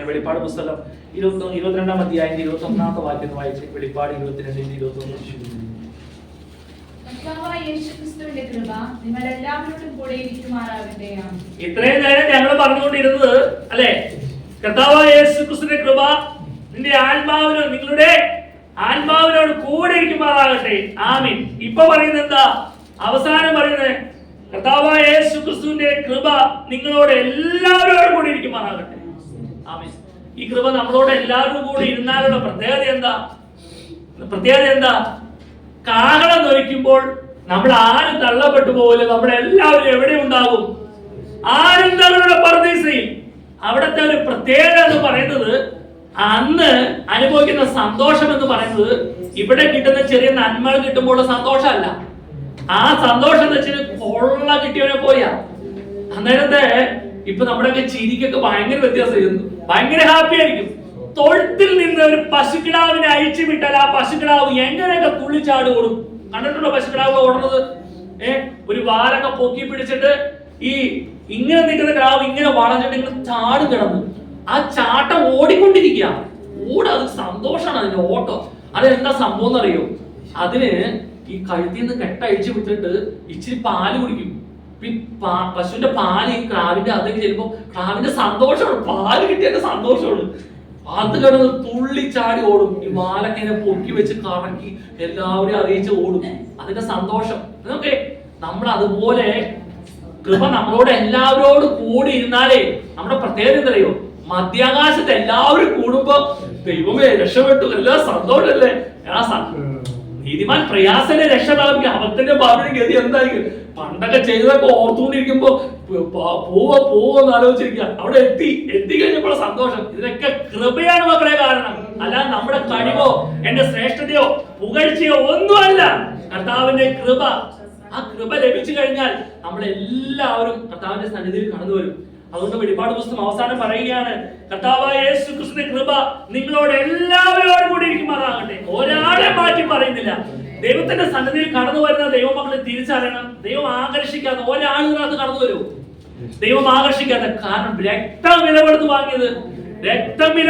വെളിപ്പാട് പുസ്തകം 22-ാം അധ്യായം 21-ാമത്തെ വാക്യം വായിച്ച് വെളിപ്പാട് 22-21. ഇത്രയും നേരം ഞങ്ങൾ പറഞ്ഞുകൊണ്ടിരുന്നത് അല്ലെ, കർത്താവായ യേശുക്രിസ്തുവിന്റെ കൃപ നിന്റെ ആത്മാവിനോട്, നിങ്ങളുടെ ആത്മാവിനോട് കൂടെ ഇരിക്കുമാറാകട്ടെ. ആമീൻ. ഇപ്പൊ പറയുന്നത് എന്താ? അവസാനം പറയുന്നത് കർത്താവായ യേശുക്രിസ്തുവിന്റെ കൃപ നിങ്ങളോട് എല്ലാവരോടും കൂടി ഇരിക്കുമാറാകട്ടെ. ഈ കൃപ നമ്മളോട് എല്ലാവരും കൂടി ഇരുന്നാലുള്ള പ്രത്യേകത എന്താ? കാഹളം ധരിക്കുമ്പോൾ നമ്മൾ ആരും തള്ളപ്പെട്ടു പോകില്ല. നമ്മളെല്ലാവരും എവിടെ ഉണ്ടാകും? ആരും തങ്ങളുടെ പർദീസയിൽ. അവിടുത്തെ ഒരു പ്രത്യേകത എന്ന് പറയുന്നത്, അന്ന് അനുഭവിക്കുന്ന സന്തോഷം എന്ന് പറയുന്നത് ഇവിടെ കിട്ടുന്ന ചെറിയ നന്മകൾ കിട്ടുമ്പോൾ സന്തോഷമല്ല. ആ സന്തോഷം എന്ന് വെച്ചാൽ കൊള്ള കിട്ടിയവനെ പോയാ. അന്നേരത്തെ ഇപ്പൊ നമ്മുടെയൊക്കെ ചിരിക്കൊക്കെ ഭയങ്കര വ്യത്യാസം, ഭയങ്കര ഹാപ്പി ആയിരിക്കും. തൊഴുത്തിൽ നിന്ന് ഒരു പശുക്കിടാവിനെ അഴിച്ചു വിട്ടാൽ ആ പശുക്കിടാവ് എങ്ങനെയൊക്കെ തുള്ളിച്ചാട് ഓടും. കണ്ടിട്ടുണ്ടോ പശുക്കിടാവ് ഓടുന്നത്? ഒരു വാലൊക്കെ പൊക്കി പിടിച്ചിട്ട് ഈ ഇങ്ങനെ നിൽക്കുന്ന കിടാവ് ഇങ്ങനെ വളഞ്ഞിട്ട് ഇങ്ങനെ ചാടും കിടന്ന് ആ ചാട്ടം ഓടിക്കൊണ്ടിരിക്കുക. അത് സന്തോഷമാണ് അതിന്റെ ഓട്ടം. അതെന്താ സംഭവം എന്നറിയോ? അതിന് ഈ കഴുത്തിൽ നിന്ന് കെട്ടഴിച്ചു വിട്ടിട്ട് ഇച്ചിരി പാല് കുടിക്കും. പശുവിന്റെ പാല് ഈ ക്രാവിന്റെ അതൊക്കെ ചെല്ലുമ്പോ ക്രാവിന്റെ സന്തോഷമാണ്, പാല് കിട്ടിയ സന്തോഷമാണ്. അത് കിടന്ന് തുള്ളിച്ചാടി ഓടും. ഈ വാലൊക്കെ ഇങ്ങനെ പൊക്കി വെച്ച് കറക്കി എല്ലാവരെയും അറിയിച്ച് ഓടും. അതിന്റെ സന്തോഷം. ഓക്കെ, നമ്മൾ അതുപോലെ കൃപ നമ്മളോട് എല്ലാവരോടും കൂടി ഇരുന്നാലേ നമ്മുടെ പ്രത്യേകത എന്തറിയോ? മധ്യാകാശത്ത് എല്ലാവരും കൂടുമ്പോ ദൈവമേ രക്ഷപ്പെട്ടു, എല്ലാ സന്തോഷല്ലേ. നീതിമാൻ പ്രയാസനെ രക്ഷ പ്രാപിക്കുക. അവത്തിന്റെ ഭാവിയുടെ ഗതി എന്തായിരിക്കും? പണ്ടൊക്കെ ചെയ്തതൊക്കെ ഓർത്തുകൊണ്ടിരിക്കുമ്പോ പോവെന്ന് ആലോചിച്ചിരിക്കുക. അവിടെ എത്തി കഴിഞ്ഞപ്പോൾ സന്തോഷം. ഇതിനൊക്കെ കൃപയാണ് മക്കളെ കാരണം. അല്ലാതെ നമ്മുടെ കഴിവോ എന്റെ ശ്രേഷ്ഠതയോ പുകഴ്ചയോ ഒന്നുമല്ല, കർത്താവിന്റെ കൃപ. ആ കൃപ ലഭിച്ചു കഴിഞ്ഞാൽ നമ്മളെല്ലാവരും കർത്താവിന്റെ സന്നിധിയിൽ കടന്നു വരും. അതുകൊണ്ട് വെളിപ്പാട് പുസ്തകം അവസാനം പറയുകയാണ്, കർത്താവായ യേശുക്രിസ്തുവിന്റെ കൃപ നിങ്ങളോട് എല്ലാവരോടും കൂടി ഇരിക്കുമാറാകട്ടെ. ഒരാളെ മാറ്റി പറയുന്നില്ല. ദൈവത്തിന്റെ സന്നിധിയിൽ കടന്നു വരുന്ന ദൈവമക്കളെ തിരിച്ചറിയണം. ദൈവം ആകർഷിക്കാതെ ഒരാളിനകത്ത് കടന്നു വരൂ. ദൈവം ആകർഷിക്കാതെ. കാരണം രക്തം വില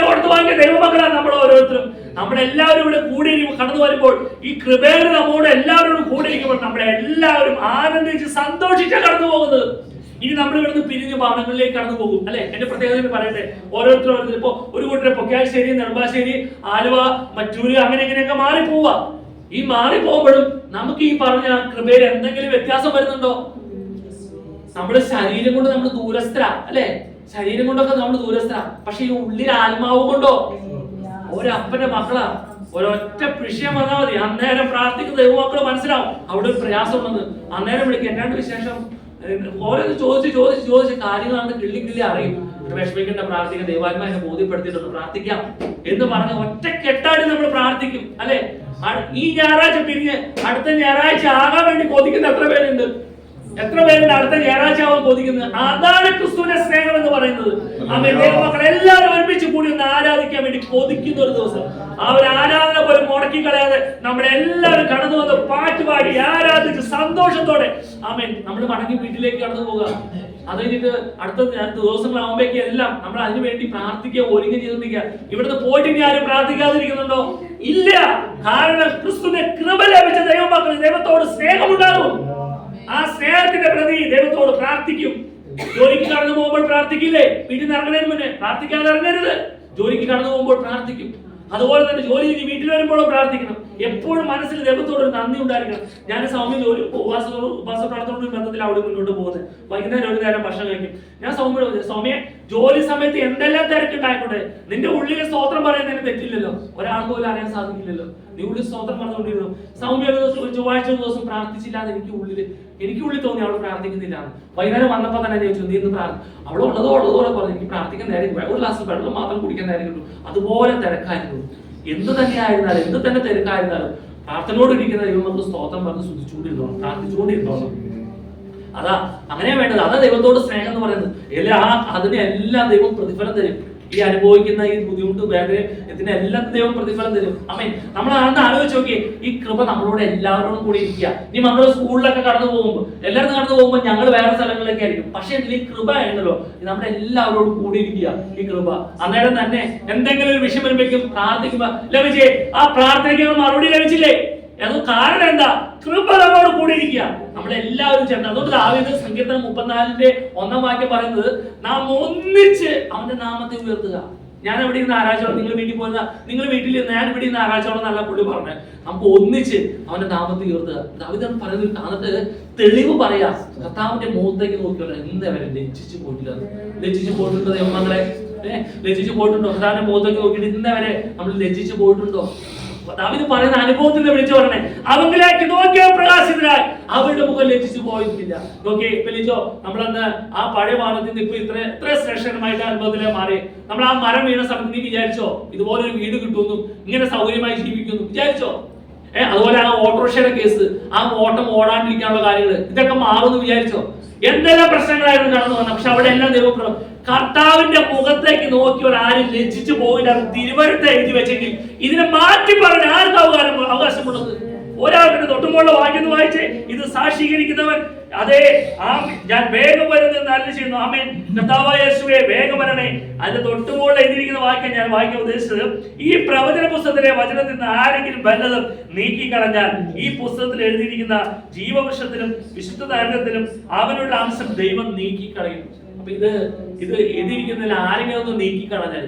കൊടുത്ത് വാങ്ങിയ ദൈവമക്കളാണ് നമ്മൾ ഓരോരുത്തരും. നമ്മളെല്ലാവരും ഇവിടെ കൂടി കടന്നു വരുമ്പോൾ ഈ കൃപയിൽ നമ്മോട് എല്ലാവരോടും കൂടി ഇരിക്കുമ്പോൾ നമ്മളെല്ലാവരും ആനന്ദിച്ച് സന്തോഷിച്ചാണ് കടന്നു പോകുന്നത്. ഇനി നമ്മൾ ഇവിടുന്ന് പിരിഞ്ഞ് ഭവനങ്ങളിലേക്ക് കടന്നു പോകും അല്ലെ. എന്റെ പ്രത്യേകത പറയട്ടെ, ഓരോരുത്തരും ഇപ്പൊ ഒരു കൂട്ടരെ പൊക്കാശ്ശേരി, നെടുമ്പാശ്ശേരി, ആലുവ, മറ്റൂര് അങ്ങനെ ഇങ്ങനെയൊക്കെ മാറിപ്പോവാ. ഈ മാറിപ്പോകുമ്പോഴും നമുക്ക് ഈ പറഞ്ഞ കൃപയിൽ എന്തെങ്കിലും വ്യത്യാസം വരുന്നുണ്ടോ? നമ്മുടെ ശരീരം കൊണ്ട് നമ്മൾ ദൂരസ്ഥരാ അല്ലെ. ശരീരം കൊണ്ടൊക്കെ നമ്മൾ ദൂരസ്ഥരാ. പക്ഷെ ഈ ഉള്ളിൽ ആത്മാവ് കൊണ്ടോ ഒരപ്പന്റെ മക്കളാ. ഒരൊറ്റ വിഷയം വന്നാൽ മതി, അന്നേരം പ്രാർത്ഥിക്കുന്ന ദൈവമക്കള് മനസ്സിലാവും അവിടെ ഒരു പ്രയാസം വന്ന്. അന്നേരം വിളിക്കും, എന്നാണ്ട് വിശേഷം? ഓരോന്ന് ചോദിച്ച് കാര്യങ്ങളാണ് കിള്ളി അറിയും. വിഷമിക്കേണ്ട, പ്രാർത്ഥിക്കാൻ ദൈവാത്മാ എന്നെ ബോധ്യപ്പെടുത്തിയിട്ടുണ്ട്, പ്രാർത്ഥിക്കാം എന്ന് പറഞ്ഞ് ഒറ്റ കെട്ടാടി നമ്മൾ പ്രാർത്ഥിക്കും അല്ലെ. ഈ ഞായറാഴ്ച പിരിഞ്ഞ് അടുത്ത ഞായറാഴ്ച ആകാൻ വേണ്ടി കൊതിക്കുന്ന എത്ര പേരുണ്ട് അടുത്ത ഞായറാഴ്ച ആവാൻ കൊതിക്കുന്നത്? അതാണ് ക്രിസ്തുവിന്റെ സ്നേഹം എന്ന് പറയുന്നത്. ദൈവമക്കളെ എല്ലാവരും ഒരുമിച്ച് കൂടി ഒന്ന് ആരാധിക്കാൻ വേണ്ടി കൊതിക്കുന്ന ഒരു ദിവസം. ആ ഒരു ആരാധന പോലും മുടക്കി കളയാതെ നമ്മളെല്ലാവരും കടന്നു വന്ന് പാട്ടുപാടി ആരാധിച്ച് സന്തോഷത്തോടെ ആമേൻ നമ്മൾ മടങ്ങി വീട്ടിലേക്ക് കടന്നു പോകുക. അത് കഴിഞ്ഞിട്ട് അടുത്ത ദിവസങ്ങളാവുമ്പോഴേക്കും എല്ലാം നമ്മൾ അതിനു വേണ്ടി പ്രാർത്ഥിക്കുക, ഒരുങ്ങി ചെയ്തിരിക്കുക. ഇവിടുന്ന് പോയിട്ട് ഇനി ആരും പ്രാർത്ഥിക്കാതിരിക്കുന്നുണ്ടോ? ഇല്ല. കാരണം ക്രിസ്തുവിന്റെ കൃപ ലഭിച്ച ദൈവമക്കൾ ദൈവത്തോട് സ്നേഹമുണ്ടാകും. ആ സ്നേഹത്തിന്റെ പ്രതി ദൈവത്തോട് പ്രാർത്ഥിക്കും. ജോലിക്ക് കടന്നു പോകുമ്പോൾ പ്രാർത്ഥിക്കില്ലേ? വീട്ടിൽ നിന്ന് ഇറങ്ങുന്നതിന് മുന്നേ പ്രാർത്ഥിക്കാതെ ഇറങ്ങരുത്. ജോലിക്ക് കടന്നു പോകുമ്പോൾ പ്രാർത്ഥിക്കും. അതുപോലെ തന്നെ ജോലി വീട്ടിൽ വരുമ്പോഴും പ്രാർത്ഥിക്കണം. എപ്പോഴും മനസ്സിൽ ദൈവത്തോട് ഒരു നന്ദി ഉണ്ടായിരിക്കണം. ഞാൻ സൗമ്യ ജോലി ഉപവാസ പ്രാർത്ഥനയോട് ബന്ധത്തിൽ അവിടെ മുന്നോട്ട് പോകുന്നത്. വൈകുന്നേരം ഒരു നേരം ഭക്ഷണം കഴിക്കും. ഞാൻ സൗമ്യ ജോലി സമയത്ത് എന്തെല്ലാം തിരക്കുണ്ടായിക്കോട്ടെ, നിന്റെ ഉള്ളിൽ സ്തോത്രം പറയുന്നതിന് തെറ്റില്ലല്ലോ. ഒരാൾക്ക് പോലും അറിയാൻ സാധിക്കില്ലല്ലോ. നീ ഉള്ളിൽ സ്തോത്രം പറഞ്ഞുകൊണ്ടിരുന്നു. സൗമ്യ ഒരു ചൊവ്വാഴ്ച ഒരു ദിവസം പ്രാർത്ഥിച്ചില്ലാതെ എനിക്ക് ഉള്ളിൽ തോന്നി അവൾ പ്രാർത്ഥിക്കുന്നില്ല. വൈകുന്നേരം വന്നപ്പോൾ തന്നെ ചോദിച്ചു, നീ ഇന്ന് അവിടെ ഉള്ളതുപോലെ പറഞ്ഞു, എനിക്ക് പ്രാർത്ഥിക്കാൻ നേരം, ഒരു ഗ്ലാസ് വെള്ളം മാത്രം കുടിക്കാൻ നേരം. അതുപോലെ തിരക്കായിരുന്നു. എന്ത് തന്നെ തിരക്കായിരുന്നാലും പ്രാർത്ഥനയോട് ഇരിക്കുന്ന ദൈവമക്കൾ സ്തോത്രം പറഞ്ഞ് സ്തുതിച്ചുകൊണ്ടിരുന്നോളൂ, പ്രാർത്ഥിച്ചുകൊണ്ടിരുന്നോളൂ. അതാ അങ്ങനെ വേണ്ടത്. അതാ ദൈവത്തോട് സ്നേഹം എന്ന് പറയുന്നത്. അതിനെല്ലാം ദൈവം പ്രതിഫലം തരും. ഈ അനുഭവിക്കുന്ന ഈ ബുദ്ധിമുട്ട് വേദന ഇതിനെല്ലാം ദൈവം പ്രതിഫലം തരും. ആമേൻ. നമ്മൾ അന്ന് ആലോചിച്ച് നോക്കിയേ, ഈ കൃപ നമ്മളോട് എല്ലാവരോടും കൂടി ഇരിക്കുക. ഇനി നമ്മൾ സ്കൂളിലൊക്കെ കടന്നു പോകുമ്പോൾ എല്ലാവരും കടന്നു പോകുമ്പോൾ ഞങ്ങൾ വേറെ സ്ഥലങ്ങളിലൊക്കെ ആയിരിക്കും, പക്ഷെ ഈ കൃപ ആയിരുന്നല്ലോ നമ്മുടെ എല്ലാവരോടും കൂടി ഇരിക്കുക. ഈ കൃപ അന്നേരം തന്നെ എന്തെങ്കിലും ഒരു വിഷയം വരുമ്പോഴേക്കും പ്രാർത്ഥിക്കുമ്പോ ലഭിച്ചേ, ആ പ്രാർത്ഥനയ്ക്ക് മറുപടി ലഭിച്ചില്ലേ? അത് കാരണം എന്താ? കൃപ നമ്മളോട് കൂടി ഇരിക്കുക. നമ്മളെല്ലാവരും ചേർന്ന്. അതുകൊണ്ട് ദാവീദ് സങ്കീർത്തനം 34 1 വാക്യം പറയുന്നത്, നാം ഒന്നിച്ച് അവന്റെ നാമത്തെ ഉയർത്തുക. ഞാൻ എവിടെ ഇരുന്ന് ആരാധിച്ചോളാം, നിങ്ങൾ വീട്ടിൽ പോകുന്ന നിങ്ങൾ വീട്ടിൽ ഞാൻ ഇവിടെ ഇരുന്ന് ആരാധിച്ചോളാം നല്ല പുള്ളി പറഞ്ഞത്. നമുക്ക് ഒന്നിച്ച് അവന്റെ നാമത്തെ ഉയർത്തുക. ദാവീദ് പറയുന്നത് എന്നിട്ട് തെളിവ് പറയാ, കർത്താവിന്റെ മുഖത്തേക്ക് നോക്കിയോളാം. ഇന്നവരെ ലജ്ജിച്ചു പോയിട്ടില്ല. ലജ്ജിച്ചു പോയിട്ടുണ്ടോ ദൈവമക്കളെ? ലജ്ജിച്ചു പോയിട്ടുണ്ടോ? കർത്താവിന്റെ മുഖത്തേക്ക് നോക്കിയിട്ട് ഇന്നവരെ നമ്മൾ ലജ്ജിച്ചു പോയിട്ടുണ്ടോ? ദാവീദ് പറയുന്ന അനുഭവത്തിൽ വിളിച്ചു പറഞ്ഞേ, അവങ്കിലേക്ക് നോക്കിയ പ്രകാശിതരായി അവരുടെ മുഖം ലജ്ജിച്ചു പോയിട്ടില്ല. നോക്കിയേ വിളിച്ചോ, നമ്മളന്ന് ആ പഴയ ഭാഗത്തിൽ നിന്ന് ഇപ്പൊ ഇത്ര ശ്രേഷ്ഠമായിട്ട് അനുഭവത്തിലെ മാറി. നമ്മൾ ആ മരം വീണ സമയത്ത് നീ വിചാരിച്ചോ ഇതുപോലൊരു വീട് കിട്ടുമെന്നും ഇങ്ങനെ സൗകര്യമായി ജീവിക്കുന്നു വിചാരിച്ചോ? അതുപോലെ ആ ഓട്ടോറിക്ഷയുടെ കേസ്, ആ ഓട്ടം ഓടാണ്ടിരിക്കാനുള്ള കാര്യങ്ങൾ, ഇതൊക്കെ മാറുമെന്ന് വിചാരിച്ചോ? എന്തെല്ലാം പ്രശ്നങ്ങളായിരുന്നു കടന്നു വന്നത്. പക്ഷെ അവിടെ എല്ലാം ദൈവം കർത്താവിന്റെ മുഖത്തേക്ക് നോക്കിയവർ ആരും ലജ്ജിച്ചു പോയില്ല. അത് തിരുവഴുത്ത് എഴുതി വെച്ചെങ്കിൽ ഇതിനെ മാറ്റി പറഞ്ഞ ആർക്ക് അവകാശമുള്ളത്? ഒരാളുടെ തൊട്ടുമുള്ള വാക്യം വായിച്ചേ, ഇത് സാക്ഷീകരിക്കുന്നവൻ അതെ ഞാൻ വേഗം വരുന്നത് നല്ല ചെയ്യുന്നു. ആമേൻ. കർത്താവായ യേശുവേ വേഗം വരണേ. അതിന്റെ തൊട്ടുമുകളിൽ എഴുതിയിരിക്കുന്ന വാക്യം ഞാൻ വായിക്കാൻ ഉദ്ദേശിച്ചത്, ഈ പ്രവചന പുസ്തകത്തിലെ വചനത്തിൽ നിന്ന് ആരെങ്കിലും വല്ലതും നീക്കിക്കളഞ്ഞാൽ ഈ പുസ്തകത്തിൽ എഴുതിയിരിക്കുന്ന ജീവവൃക്ഷത്തിലും വിശുദ്ധ നരകത്തിലും അവനുള്ള അംശം ദൈവം നീക്കിക്കളയും. അപ്പൊ ഇത് എഴുതിയിരിക്കുന്നതിൽ ആരെങ്കിലും ഒന്ന് നീക്കിക്കളഞ്ഞാൽ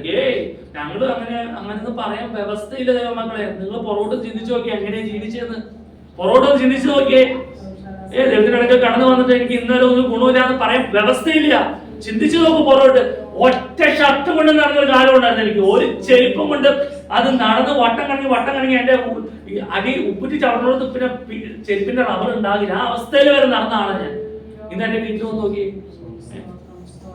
ഞങ്ങള് അങ്ങനെയൊന്നും പറയാൻ വ്യവസ്ഥയില്ല ദൈവമക്കളെ. നിങ്ങൾ പുറകോട്ട് ചിന്തിച്ചു നോക്കിയേ, എങ്ങനെയാ ജീവിച്ചതെന്ന് പുറകോട്ട് ചിന്തിച്ചു നോക്കിയേ. ദൈവത്തിനിടയ്ക്ക് കടന്നു വന്നിട്ട് എനിക്ക് ഇന്നലെ ഒന്നും ഗുണമില്ലാന്ന് പറയാൻ വ്യവസ്ഥയില്ല. ചിന്തിച്ചു നോക്ക് പുറകോട്ട്. ഒറ്റ ഷർട്ട് കൊണ്ട് നടന്നൊരു കാലം ഉണ്ടായിരുന്നു എനിക്ക്. ഒരു ചെരുപ്പം കൊണ്ട് അത് നടന്ന് വട്ടം കണങ്ങി എന്റെ അടി ഉപ്പിട്ട് ചവിട്ടുന്നത് പിന്നെ ചെരുപ്പിന്റെ റബ്ബർ ഉണ്ടാകില്ല. ആ അവസ്ഥയിൽ വരെ നടന്ന ആളാണ് ഞാൻ. ഇന്ന് എന്റെ വീട്ടിൽ വന്ന് നോക്കി,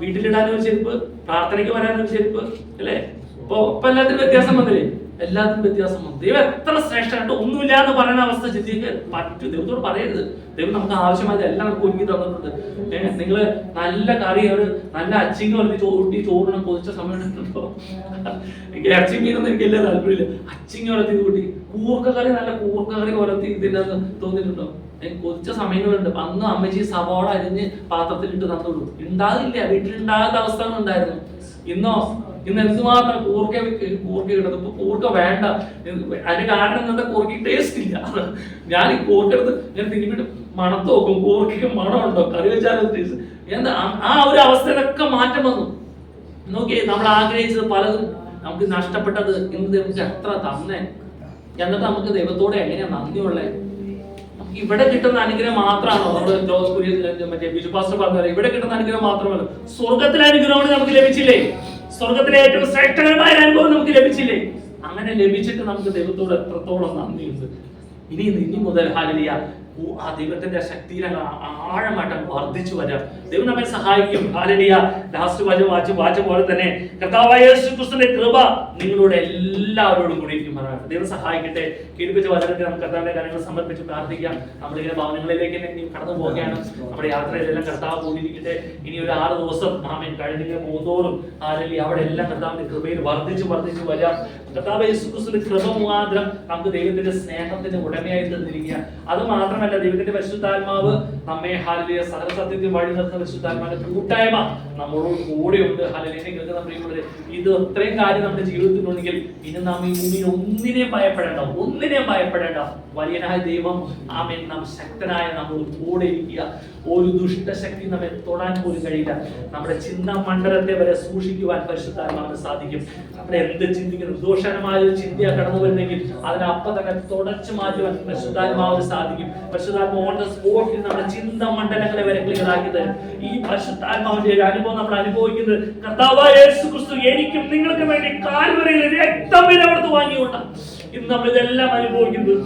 വീട്ടിലിടാനൊരു ചെരുപ്പ്, പ്രാർത്ഥനയ്ക്ക് വരാനൊരു ചെരുപ്പ്, അല്ലേ? ഇപ്പൊ എല്ലാത്തിനും വ്യത്യാസം വന്നില്ലേ? എല്ലാത്തിനും വ്യത്യാസം വന്നു. ദൈവം എത്ര ശ്രേഷ്ഠമായിട്ട് ഒന്നുമില്ല എന്ന് പറയുന്ന അവസ്ഥ ചിന്തിക്കാൻ പറ്റും. ദൈവത്തോട് പറയരുത്. ദൈവം നമുക്ക് ആവശ്യമായത് എല്ലാം നമുക്ക് ഒരുക്കി തന്നിട്ടുണ്ട്. നിങ്ങള് നല്ല കറി നല്ല അച്ചിങ്ങ വളർത്തി ചോറിനും കൊതിച്ച സമയം ഉണ്ടോ? എനിക്ക് അച്ചിങ്ങീനൊന്നും എനിക്ക് എല്ലാ താല്പര്യമില്ല. അച്ചിങ്ങ വളർത്തി കൂട്ടി കൂർക്കക്കറി, നല്ല കൂർക്കക്കറി വളർത്തി ഇതിനകത്ത് തോന്നിയിട്ടുണ്ടോ? കൊതിച്ച സമയങ്ങളുണ്ട്. അന്ന് അമ്മച്ചി സവാള അരിഞ്ഞ് പാത്രത്തിലിട്ട് തന്നുള്ളൂ. ഉണ്ടാകില്ല, വീട്ടിലുണ്ടാകാത്ത അവസ്ഥകൾ ഉണ്ടായിരുന്നു. ഇന്ന് എന്തുമാത്രം കൂർക്ക കിടന്നു. ഇപ്പൊ കൂർക്ക വേണ്ട. അതിന് കാരണം എന്താ? കൂർക്ക ടേസ്റ്റ് ഇല്ല. ഞാൻ ഈ കൂർക്ക എടുത്ത് ഞാൻ തിരുമ്പിട്ട് മണത്ത് നോക്കും, കൂർക്കയ്ക്ക് മണമുണ്ടോ, കറി വെച്ചാലും ടേസ്റ്റ് എന്താ? ആ ഒരു അവസ്ഥയിലൊക്കെ മാറ്റം വന്നു. നോക്കിയേ, നമ്മൾ ആഗ്രഹിച്ചത് പലതും നമുക്ക് നഷ്ടപ്പെട്ടത് ഇന്ന് നമുക്ക് എത്ര തന്നെ. എന്നിട്ട് നമുക്ക് ദൈവത്തോടെ എങ്ങനെയാ നന്ദിയുള്ളേ? ഇവിടെ കിട്ടുന്ന അനുഗ്രഹം മാത്രമാണോ? നമ്മള് മറ്റേ വിശ്വാസം പറഞ്ഞ ഇവിടെ കിട്ടുന്ന അനുഗ്രഹം മാത്രമല്ല, സ്വർഗത്തിലെ അനുഗ്രഹം നമുക്ക് ലഭിച്ചില്ലേ? സ്വർഗത്തിലെ ഏറ്റവും ശ്രേഷ്ഠകരമായ അനുഭവം നമുക്ക് ലഭിച്ചില്ലേ? അങ്ങനെ ലഭിച്ചിട്ട് നമുക്ക് ദൈവത്തോട് എത്രത്തോളം നന്ദിയുണ്ട്. ഇനി മുതൽ ഹല്ലേലൂയ ആ ദൈവത്തിന്റെ ശക്തിയിൽ ആഴമായിട്ട് വർദ്ധിച്ചു വരാം. ദൈവം നമ്മെ സഹായിക്കും. ഹല്ലേലൂയ. ലാസ്റ്റ് വാച പോലെ തന്നെ കർത്താവായ യേശു ക്രിസ്തുവിന്റെ കൃപ നിങ്ങളോട് എല്ലാവരോടും കൂടി ഇരിക്കുമാറാണ്. ദൈവം സഹായിക്കട്ടെ. കീഴ്പ്പിച്ച വചനത്തിൽ നമുക്ക് കർത്താവിന്റെ കാര്യങ്ങൾ സമർപ്പിച്ച് പ്രാർത്ഥിക്കാം. നമ്മളിങ്ങനെ ഭവനങ്ങളിലേക്ക് തന്നെ കടന്നു പോവുകയാണ്. നമ്മുടെ യാത്രയിലെല്ലാം കർത്താവ് കൂടിയിരിക്കട്ടെ. ഇനി ഒരു 6 ദിവസം ആമേൻ കഴിഞ്ഞ പോകുന്നതോറും ഹല്ലേലൂയ അവിടെ എല്ലാം കർത്താവിന്റെ കൃപയിൽ വർദ്ധിച്ചു വരാം. കർത്താവ് യേശു ക്രിസ്തുവിന്റെ കൃപ മുഖാന്തരം നമുക്ക് ദൈവത്തിന്റെ സ്നേഹത്തിന്റെ ഉടമയായി തന്നിരിക്കുക. അത് മാത്രമല്ല, ദൈവത്തിന്റെ പരിശുദ്ധാത്മാവ് നമ്മെ ഹല്ലേലൂയ സകലസത്യത്തിൽ വഴി നിർത്തുന്ന പരിശുദ്ധാത്മാവിന്റെ കൂട്ടായ്മ നമ്മളോട് കൂടെയുണ്ട്. ഹല്ലേലൂയ. കേൾക്കുന്ന പ്രിയമുള്ളവരെ, ഇത് അത്രയും കാര്യം നമ്മുടെ ജീവിതത്തിലുണ്ടെങ്കിൽ ഇനി നാം ഈ ഭൂമിയിൽ ഒന്നിനെയും ഭയപ്പെടേണ്ട. വലിയനായ ദൈവം ആമേൻ നാം ശക്തനായ നമ്മളോട് കൂടെ ഇരിക്കുക. ഒരു ദുഷ്ടശക്തി നമ്മെ തൊടാൻ പോലും കഴിയില്ല. നമ്മുടെ ചിന്താ മണ്ഡലത്തെ വരെ സൂക്ഷിക്കുവാൻ പരിശുദ്ധാത്മാവിന് സാധിക്കും. നമ്മുടെ എന്ത് ചിന്തിക്കുന്നു, ദോഷകരമായ ഒരു ചിന്തയാണ് കടന്നു വരുന്നെങ്കിൽ അതിനപ്പം തന്നെ തുടച്ചു മാറ്റുവാൻ പരിശുദ്ധാത്മാവിന് സാധിക്കും. പരിശുദ്ധാത്മാവ് ഓൺ ദ സ്പോട്ടിൽ നമ്മുടെ ചിന്താ മണ്ഡലങ്ങളെ വരെ ക്ലിയർ ആക്കി തരും. ഈ പരിശുദ്ധാത്മാവിന്റെ ഒരു അനുഭവം നമ്മൾ അനുഭവിക്കുന്നത് കർത്താവായ യേശു ക്രിസ്തു എനിക്കും നിങ്ങൾക്ക് വേണ്ടി കാൽവരിയിൽ രക്തം വില കൊടുത്ത് വാങ്ങിക്കൊണ്ടാണ് ഇന്ന് നമ്മൾ ഇതെല്ലാം അനുഭവിക്കുന്നത്.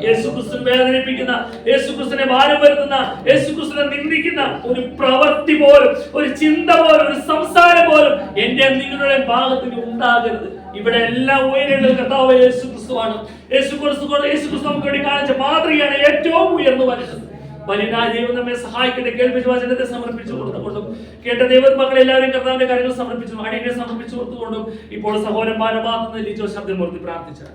യേശുക്രിസ്തു വേദനിപ്പിക്കുന്ന, യേശുക്രിസ്തുവിനെ ഭാരം വരുത്തുന്ന, യേശുക്രിസ്തുവിനെ നിന്ദിക്കുന്ന ഒരു പ്രവൃത്തി പോലും, ഒരു ചിന്ത പോലും, ഒരു സംസാരം പോലും എന്റെ നിങ്ങളുടെ ഭാഗത്തിന് ഉണ്ടാകരുത്. ഇവിടെ എല്ലാം ഉയരേണ്ടത് കർത്താവ് യേശുക്രിസ്തുവാണ്. യേശുക്രിസ്തു നമുക്ക് വേണ്ടി കാണിച്ച മാതൃകയാണ് ഏറ്റവും ഉയർന്നു വരുന്നത്. വലിയനായ ദൈവം നമ്മെ സഹായിക്കട്ടെ. കേൾപ്പിച്ച വചനത്തെ സമർപ്പിച്ചു കൊടുത്തുകൊണ്ടും കേട്ട ദൈവ മക്കളെ എല്ലാവരും കർത്താവിന്റെ കാര്യങ്ങൾ സമർപ്പിച്ചു അടിയനെ സമർപ്പിച്ചു കൊടുത്തുകൊണ്ടും ഇപ്പോൾ സഹോദരൻ ബാലഭാഗത്ത് ലിജോ ശബ്ദം മൂർത്തി പ്രാർത്ഥിച്ചു.